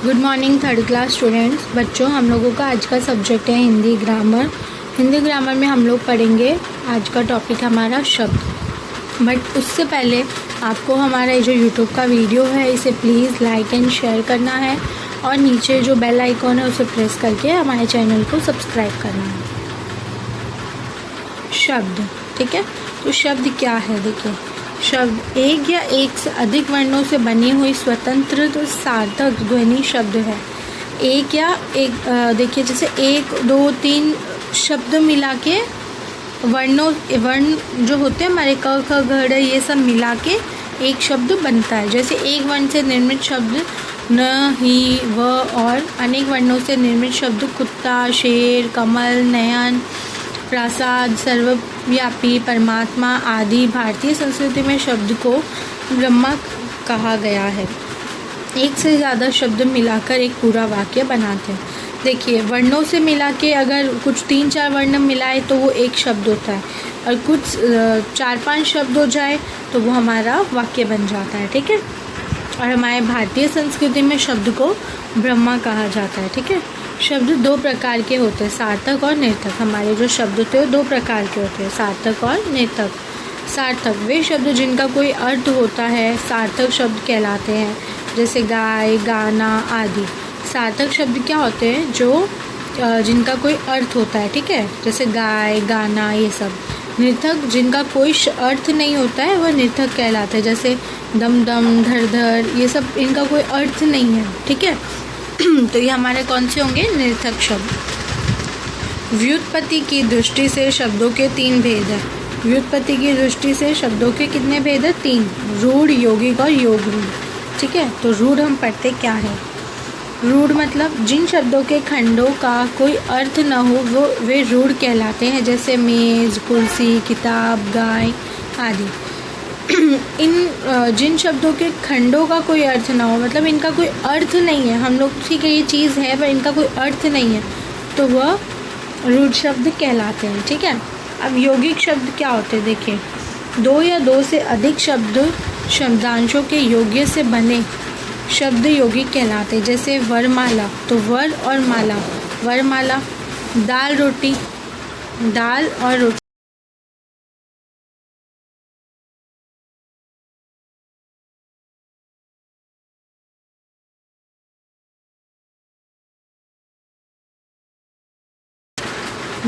Good morning third class students. बच्चों, हम लोगों का आज का सब्जेक्ट है हिंदी ग्रामर। हिंदी ग्रामर में हम लोग पढ़ेंगे, आज का टॉपिक हमारा शब्द। बट उससे पहले आपको हमारा ये जो यूट्यूब का वीडियो है इसे प्लीज़ लाइक एंड शेयर करना है और नीचे जो बेल आइकॉन है उसे प्रेस करके हमारे चैनल को सब्सक्राइब करना है। शब्द, ठीक है। तो शब्द क्या है? देखिए, शब्द एक या एक से अधिक वर्णों से बनी हुई स्वतंत्र तो सार्थक ध्वनि शब्द है। एक या एक देखिए, जैसे एक दो तीन शब्द मिला के वर्ण जो होते हैं हमारे क ख ग ढ ये सब मिला के एक शब्द बनता है। जैसे एक वर्ण से निर्मित शब्द न, ही, व और अनेक वर्णों से निर्मित शब्द कुत्ता, शेर, कमल, नयन, प्रसाद, सर्वव्यापी, परमात्मा आदि। भारतीय संस्कृति में शब्द को ब्रह्मा कहा गया है। एक से ज़्यादा शब्द मिलाकर एक पूरा वाक्य बनाते हैं। देखिए, वर्णों से मिला के अगर कुछ 3-4 वर्ण मिलाए तो वो एक शब्द होता है, और कुछ 4-5 शब्द हो जाए तो वो हमारा वाक्य बन जाता है, ठीक है। और हमारे भारतीय संस्कृति में शब्द को ब्रह्मा कहा जाता है, ठीक है। शब्द 2 प्रकार के होते हैं, सार्थक और निर्थक। हमारे जो शब्द होते हैं 2 प्रकार के होते हैं, सार्थक और निर्थक। सार्थक वे शब्द जिनका कोई अर्थ होता है, सार्थक शब्द कहलाते हैं, जैसे गाय, गाना आदि। सार्थक शब्द क्या होते हैं? जो जिनका कोई अर्थ होता है, ठीक है, जैसे गाय, गाना ये सब। निर्थक जिनका कोई अर्थ नहीं होता है वह निर्थक कहलाते हैं, जैसे दम दम, धर धर, ये सब इनका कोई अर्थ नहीं है, ठीक है। तो ये हमारे कौन से होंगे? निर्थक शब्द। व्युत्पत्ति की दृष्टि से शब्दों के 3 भेद हैं। व्युत्पत्ति की दृष्टि से शब्दों के कितने भेद हैं? 3। रूढ़, यौगिक और योग रूढ़, ठीक है। तो रूढ़ हम पढ़ते क्या है? रूढ़ मतलब जिन शब्दों के खंडों का कोई अर्थ न हो वे रूढ़ कहलाते हैं, जैसे मेज, कुर्सी, किताब, गाय आदि। जिन शब्दों के खंडों का कोई अर्थ ना हो, मतलब इनका कोई अर्थ नहीं है, हम लोग ठीक है ये चीज़ है पर इनका कोई अर्थ नहीं है, तो वह रूढ़ शब्द कहलाते हैं, ठीक है। अब यौगिक शब्द क्या होते हैं? देखिए, 2 या 2 से अधिक शब्दांशों के योग्य से बने शब्द यौगिक कहलाते हैं, जैसे वरमाला, तो वर और माला, वरमाला। दाल रोटी, दाल और रोटी।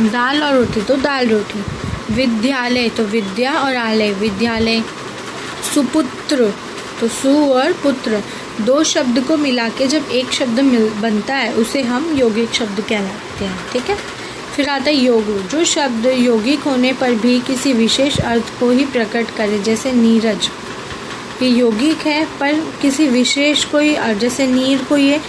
दाल और रोटी तो दाल रोटी। विद्यालय तो विद्या और आलय, विद्यालय। सुपुत्र तो सु और पुत्र। 2 शब्द को मिला के जब एक शब्द बनता है उसे हम यौगिक शब्द कहलाते हैं, ठीक है। फिर आता है योग। जो शब्द यौगिक होने पर भी किसी विशेष अर्थ को ही प्रकट करे, जैसे नीरज, ये यौगिक है पर किसी विशेष कोई अर्थ, जैसे नीर को ये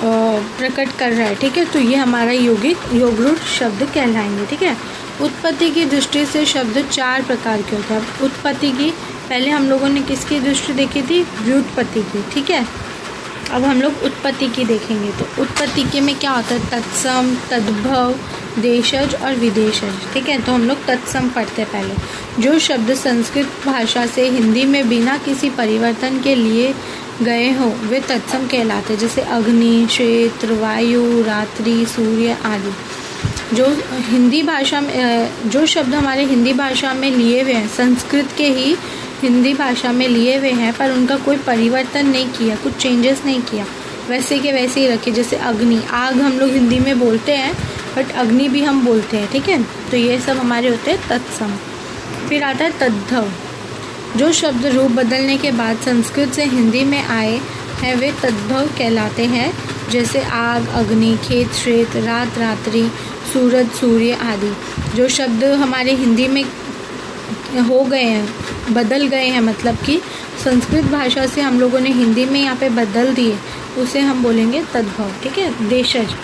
प्रकट कर रहा है, ठीक है, तो ये हमारा योगरूढ़ शब्द कहलाएंगे, ठीक है। उत्पत्ति की दृष्टि से शब्द 4 प्रकार के होते हैं। उत्पत्ति की पहले हम लोगों ने किसकी दृष्टि देखी थी? व्युत्पत्ति की, ठीक है। अब हम लोग उत्पत्ति की देखेंगे। तो उत्पत्ति के में क्या होता है? तत्सम, तद्भव, देशज और विदेशज, ठीक है। तो हम लोग तत्सम पढ़ते हैं पहले। जो शब्द संस्कृत भाषा से हिंदी में बिना किसी परिवर्तन के लिए गए हों वे तत्सम कहलाते हैं, जैसे अग्नि, क्षेत्र, वायु, रात्रि, सूर्य आदि। जो हिंदी भाषा में जो शब्द हमारे हिंदी भाषा में लिए हुए हैं, संस्कृत के ही हिंदी भाषा में लिए हुए हैं, पर उनका कोई परिवर्तन नहीं किया, कुछ चेंजेस नहीं किया, वैसे के वैसे ही रखे। जैसे अग्नि, आग हम लोग हिंदी में बोलते हैं बट अग्नि भी हम बोलते हैं, ठीक है। तो ये सब हमारे होते हैं तत्सम। फिर आता है तद्भव। जो शब्द रूप बदलने के बाद संस्कृत से हिंदी में आए हैं वे तद्भव कहलाते हैं, जैसे आग, अग्नि, खेत, श्वेत, रात, रात्रि, सूरज, सूर्य आदि। जो शब्द हमारे हिंदी में हो गए हैं, बदल गए हैं, मतलब कि संस्कृत भाषा से हम लोगों ने हिंदी में यहाँ पे बदल दिए, उसे हम बोलेंगे तद्भव, ठीक है। देशज।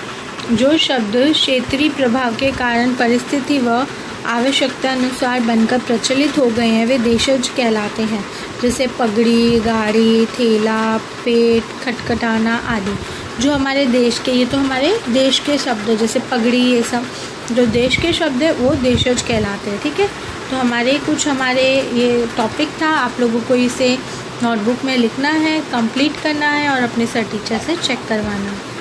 जो शब्द क्षेत्रीय प्रभाव के कारण परिस्थिति व आवश्यकता अनुसार बनकर प्रचलित हो गए हैं वे देशज कहलाते हैं, जैसे पगड़ी, गाड़ी, थैला, पेट, खटखटाना आदि। जो हमारे देश के, ये तो हमारे देश के शब्द है, जैसे पगड़ी, ये सब जो देश के शब्द है वो देशज कहलाते हैं, ठीक है। तो हमारे ये टॉपिक था, आप लोगों को इसे नोटबुक में लिखना है, कंप्लीट करना है और अपने सर टीचर से चेक करवाना है।